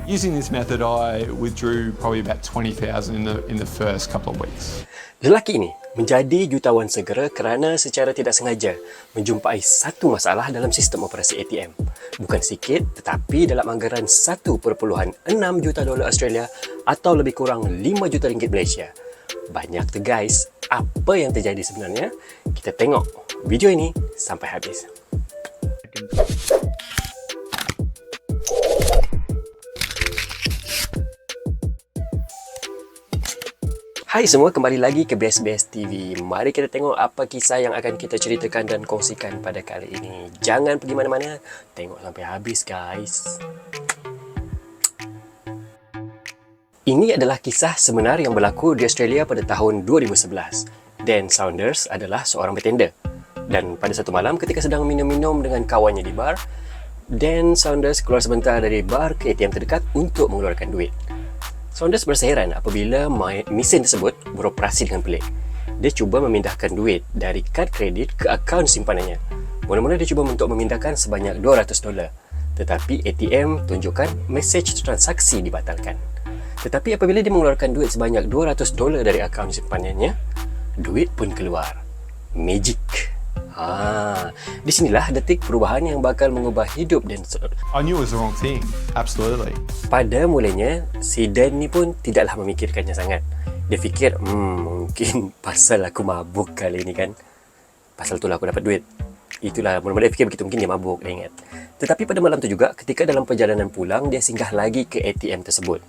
Using this method, I withdrew probably about 20,000 in the first couple of weeks. Lelaki ini menjadi jutawan segera kerana secara tidak sengaja menjumpai satu masalah dalam sistem operasi ATM. Bukan sikit, tetapi dalam anggaran 1.6 juta dolar Australia atau lebih kurang 5 juta ringgit Malaysia. Banyak tu guys, apa yang terjadi sebenarnya? Kita tengok video ini sampai habis. Hai semua, kembali lagi ke BSBS TV. Mari kita tengok apa kisah yang akan kita ceritakan dan kongsikan pada kali ini. Jangan pergi mana-mana, tengok sampai habis guys. Ini adalah kisah sebenar yang berlaku di Australia pada tahun 2011. Dan Saunders adalah seorang bartender. Dan pada satu malam ketika sedang minum-minum dengan kawannya di bar, Dan Saunders keluar sebentar dari bar ke ATM terdekat untuk mengeluarkan duit. Saunders berasa heran apabila mesin tersebut beroperasi dengan pelik. Dia cuba memindahkan duit dari kad kredit ke akaun simpanannya. Mula-mula dia cuba untuk memindahkan sebanyak $200. Tetapi ATM tunjukkan mesej transaksi dibatalkan. Tetapi apabila dia mengeluarkan duit sebanyak $200 dari akaun simpanannya, duit pun keluar. Magic. Di sinilah detik perubahan yang bakal mengubah hidup Dan. I knew it was the wrong thing, absolutely. Pada mulanya, si Dan ni pun tidaklah memikirkannya sangat. Dia fikir, mungkin pasal aku mabuk kali ni kan. Pasal itulah aku dapat duit. Itulah, mula-mula dia fikir begitu, mungkin dia mabuk, dia ingat. Tetapi pada malam tu juga, ketika dalam perjalanan pulang, dia singgah lagi ke ATM tersebut.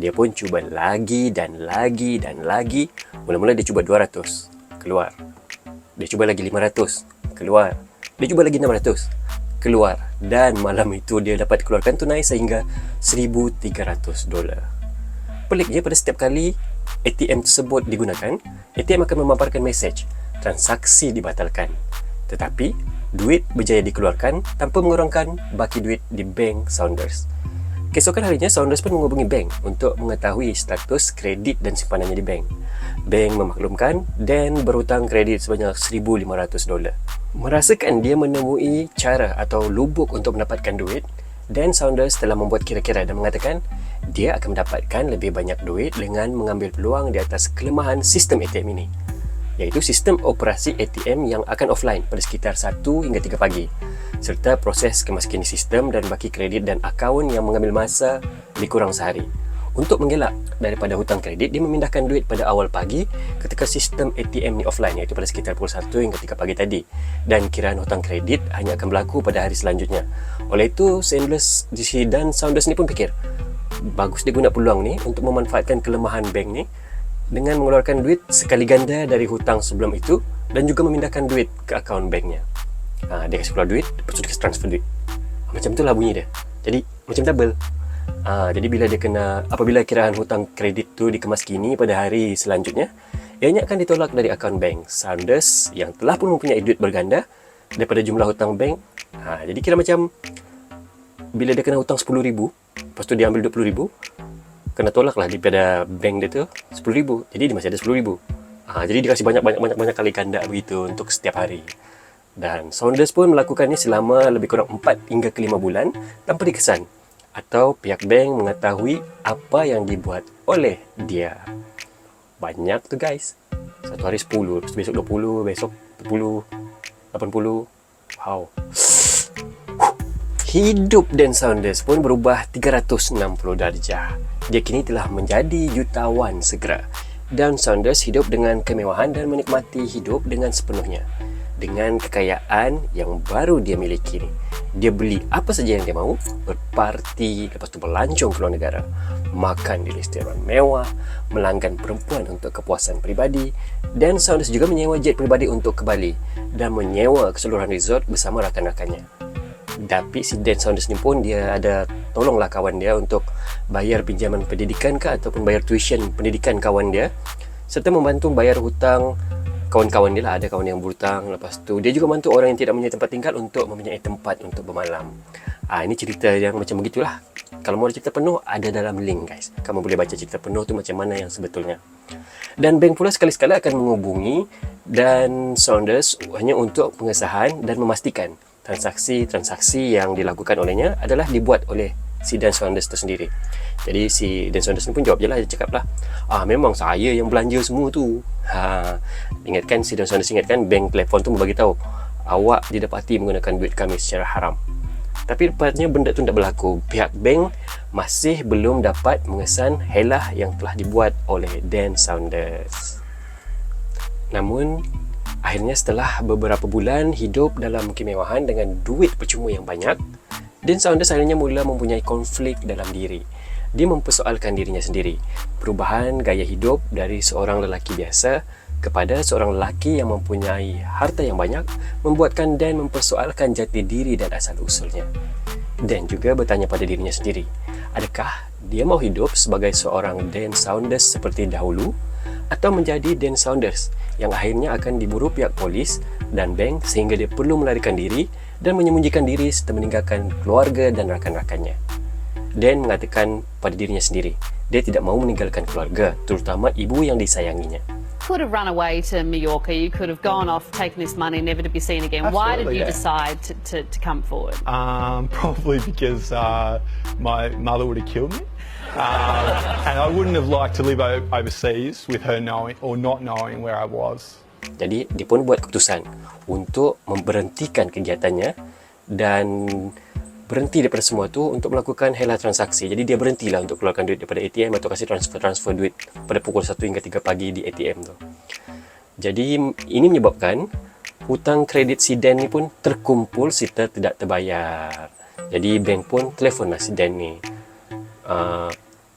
Dia pun cuba lagi dan lagi dan lagi. Mula-mula dia cuba 200, keluar. Dia cuba lagi 500, keluar. Dia cuba lagi 600, keluar. Dan malam itu dia dapat keluarkan tunai sehingga $1,300. Peliknya, pada setiap kali ATM tersebut digunakan, ATM akan memaparkan mesej transaksi dibatalkan. Tetapi duit berjaya dikeluarkan tanpa mengurangkan baki duit di bank Saunders. Keesokan harinya, Saunders pun menghubungi bank untuk mengetahui status kredit dan simpanannya di bank. Bank memaklumkan Dan berhutang kredit sebanyak $1,500. Merasakan dia menemui cara atau lubuk untuk mendapatkan duit, Dan Saunders telah membuat kira-kira dan mengatakan dia akan mendapatkan lebih banyak duit dengan mengambil peluang di atas kelemahan sistem ATM ini, iaitu sistem operasi ATM yang akan offline pada sekitar 1 hingga 3 pagi, serta proses kemaskini sistem dan baki kredit dan akaun yang mengambil masa lebih kurang sehari. Untuk mengelak daripada hutang kredit, dia memindahkan duit pada awal pagi ketika sistem ATM ni offline, iaitu pada sekitar pukul 1 hingga 3 pagi tadi. Dan kiraan hutang kredit hanya akan berlaku pada hari selanjutnya. Oleh itu, Dan Saunders ni pun fikir, bagus dia guna peluang ni untuk memanfaatkan kelemahan bank ni dengan mengeluarkan duit sekali ganda dari hutang sebelum itu dan juga memindahkan duit ke akaun banknya. Dia kasi keluar duit, lepas tu dia kasi transfer duit. Macam itulah bunyi dia. Jadi macam double. Jadi apabila kiraan hutang kredit tu dikemaskini pada hari selanjutnya, ianya akan ditolak dari akaun bank Saunders yang telah pun mempunyai duit berganda daripada jumlah hutang bank. Jadi kira macam bila dia kena hutang $10,000, lepas tu dia ambil $20,000, kena tolak lah daripada bank dia tu $10,000. Jadi dia masih ada $10,000. Jadi dia kasih banyak kali ganda begitu untuk setiap hari. Dan Saunders pun melakukannya selama lebih kurang 4 hingga ke 5 bulan tanpa dikesan atau pihak bank mengetahui apa yang dibuat oleh dia. Banyak tu guys. Satu hari 10, besok 20, besok 40, 80. Wow. Hidup Dan Saunders pun berubah 360 darjah. Dia kini telah menjadi jutawan segera. Dan Saunders hidup dengan kemewahan dan menikmati hidup dengan sepenuhnya. Dengan kekayaan yang baru dia miliki ni, dia beli apa saja yang dia mahu, berparti, lepas tu berlancong ke luar negara, makan di restoran mewah, melanggan perempuan untuk kepuasan peribadi. Dan Saunders juga menyewa jet peribadi untuk ke Bali dan menyewa keseluruhan resort bersama rakan-rakannya. Tapi si Dan Saunders ni pun dia ada tolonglah kawan dia untuk bayar pinjaman pendidikan ke ataupun bayar tuition pendidikan kawan dia, serta membantu bayar hutang kawan-kawan dia lah. Ada kawan yang berhutang. Lepas tu dia juga bantu orang yang tidak mempunyai tempat tinggal untuk mempunyai tempat untuk bermalam. Ini cerita yang macam begitulah. Kalau mau cerita penuh, ada dalam link guys. Kamu boleh baca cerita penuh tu macam mana yang sebetulnya. Dan bank pula sekali-sekala akan menghubungi Dan Saunders hanya untuk pengesahan dan memastikan transaksi-transaksi yang dilakukan olehnya adalah dibuat oleh si Dan Saunders tu sendiri. Jadi si Dan Saunders ni pun jawab je lah, dia cakap lah, memang saya yang belanja semua tu. Ingatkan, si Dan Saunders ingatkan bank telefon tu membagi tahu, awak didapati menggunakan duit kami secara haram. Tapi lepasnya benda tu tak berlaku. Pihak bank masih belum dapat mengesan helah yang telah dibuat oleh Dan Saunders. Namun, akhirnya setelah beberapa bulan hidup dalam kemewahan dengan duit percuma yang banyak, Dan Saunders akhirnya mula mempunyai konflik dalam diri. Dia mempersoalkan dirinya sendiri. Perubahan gaya hidup dari seorang lelaki biasa kepada seorang lelaki yang mempunyai harta yang banyak membuatkan Dan mempersoalkan jati diri dan asal usulnya. Dan juga bertanya pada dirinya sendiri, adakah dia mau hidup sebagai seorang Dan Saunders seperti dahulu atau menjadi Dan Saunders yang akhirnya akan diburu pihak polis dan bank sehingga dia perlu melarikan diri dan menyembunyikan diri serta meninggalkan keluarga dan rakan-rakannya. Dan mengatakan pada dirinya sendiri, dia tidak mahu meninggalkan keluarga, terutama ibu yang disayanginya. Could have run away to Mallorca. You could have gone off, taken this money, never to be seen again. Why did Absolutely, you yeah. decide to come forward? Probably because my mother would have killed me. And I wouldn't have liked to live overseas with her knowing or not knowing where I was. Jadi dia pun buat keputusan untuk memberhentikan kegiatannya dan berhenti daripada semua tu untuk melakukan helah transaksi. Jadi dia berhentilah untuk keluarkan duit daripada ATM atau kasih transfer duit pada pukul 1 hingga 3 pagi di ATM tu. Jadi ini menyebabkan hutang kredit si Dan ni pun terkumpul serta tidak terbayar. Jadi bank pun telefonlah si Dan ni.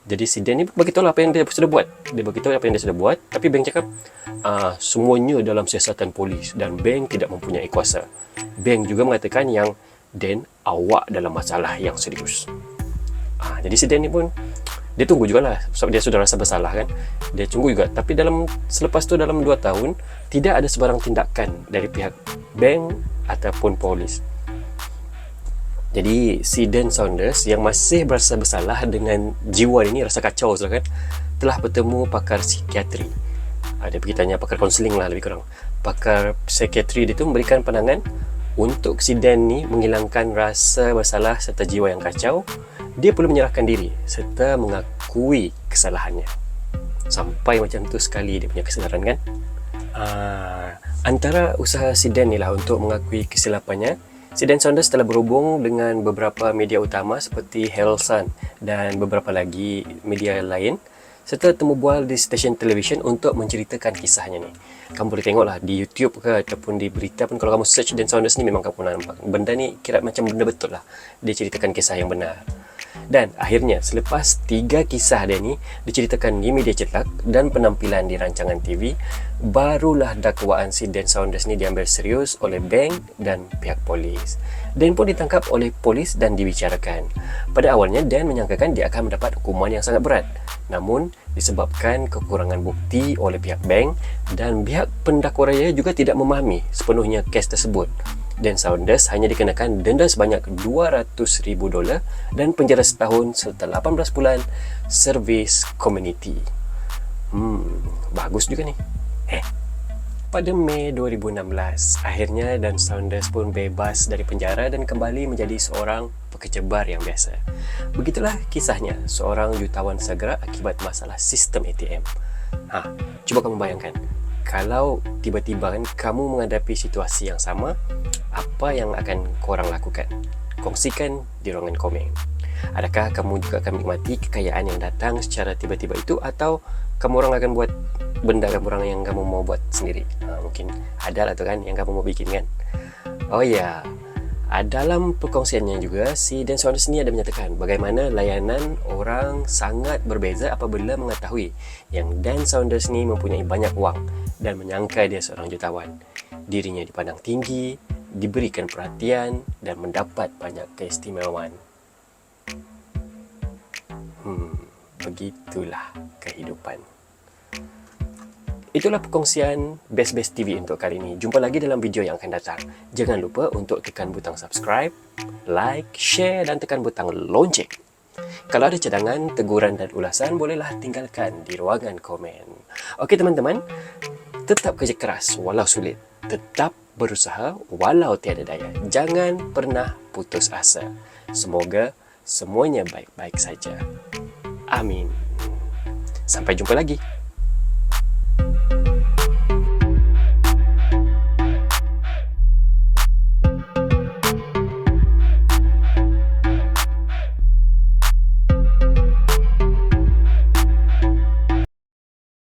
Jadi si Dan ni beritahu apa yang dia sudah buat. Dia beritahu apa yang dia sudah buat, tapi bank cakap semuanya dalam siasatan polis dan bank tidak mempunyai kuasa. Bank juga mengatakan yang Dan, awak dalam masalah yang serius. Jadi si Dan ni pun dia tunggu jugalah sebab dia sudah rasa bersalah kan. Dia tunggu juga, tapi selepas tu dalam 2 tahun tidak ada sebarang tindakan dari pihak bank ataupun polis. Jadi si Dan Saunders yang masih berasa bersalah dengan jiwa ini, rasa kacau kan, telah bertemu pakar psikiatri. Dia pergi tanya pakar kaunseling lah lebih kurang. Pakar psikiatri dia tu memberikan pandangan untuk si Dan ni menghilangkan rasa bersalah serta jiwa yang kacau. Dia perlu menyerahkan diri serta mengakui kesalahannya. Sampai macam tu sekali dia punya kesedaran kan. Antara usaha si Dan ni lah untuk mengakui kesilapannya, si Dan Saunders telah berhubung dengan beberapa media utama seperti Herald Sun dan beberapa lagi media lain serta temu bual di stesen televisyen untuk menceritakan kisahnya ni. Kamu boleh tengoklah di YouTube ke ataupun di berita pun, kalau kamu search Dan Saunders ni memang kamu pernah nampak. Benda ni kira macam benda betul lah. Dia ceritakan kisah yang benar. Dan akhirnya selepas 3 kisah dia ni diceritakan di media cetak dan penampilan di rancangan TV, barulah dakwaan si Dan Saunders ni diambil serius oleh bank dan pihak polis. Dan pun ditangkap oleh polis dan dibicarakan. Pada awalnya Dan menyangkakan dia akan mendapat hukuman yang sangat berat. Namun disebabkan kekurangan bukti oleh pihak bank dan pihak pendakwa raya juga tidak memahami sepenuhnya kes tersebut, Dan Saunders hanya dikenakan denda sebanyak $200,000 dan penjara setahun serta 18 bulan servis komuniti. Bagus juga ni. Pada Mei 2016, akhirnya Dan Saunders pun bebas dari penjara dan kembali menjadi seorang pekerja bar yang biasa. Begitulah kisahnya seorang jutawan segera akibat masalah sistem ATM. Cuba kamu bayangkan, kalau tiba-tiba kamu menghadapi situasi yang sama, apa yang akan korang lakukan? Kongsikan di ruangan komen. Adakah kamu juga akan menikmati kekayaan yang datang secara tiba-tiba itu, atau kamu orang akan buat benda kamu orang yang kamu mau buat sendiri? Mungkin ada lah tu kan yang kamu mau bikin kan. Oh ya, dalam perkongsiannya juga si Dan Saunders ni ada menyatakan bagaimana layanan orang sangat berbeza apabila mengetahui yang Dan Saunders ni mempunyai banyak wang dan menyangka dia seorang jutawan. Dirinya dipandang tinggi, diberikan perhatian dan mendapat banyak keistimewaan. Begitulah kehidupan. Itulah perkongsian Best TV untuk kali ini. Jumpa lagi dalam video yang akan datang. Jangan lupa untuk tekan butang subscribe, like, share dan tekan butang lonceng. Kalau ada cadangan, teguran dan ulasan, bolehlah tinggalkan di ruangan komen. Okey teman-teman, tetap kerja keras walau sulit. Tetap berusaha walau tiada daya. Jangan pernah putus asa. Semoga semuanya baik-baik saja. Amin. Sampai jumpa lagi.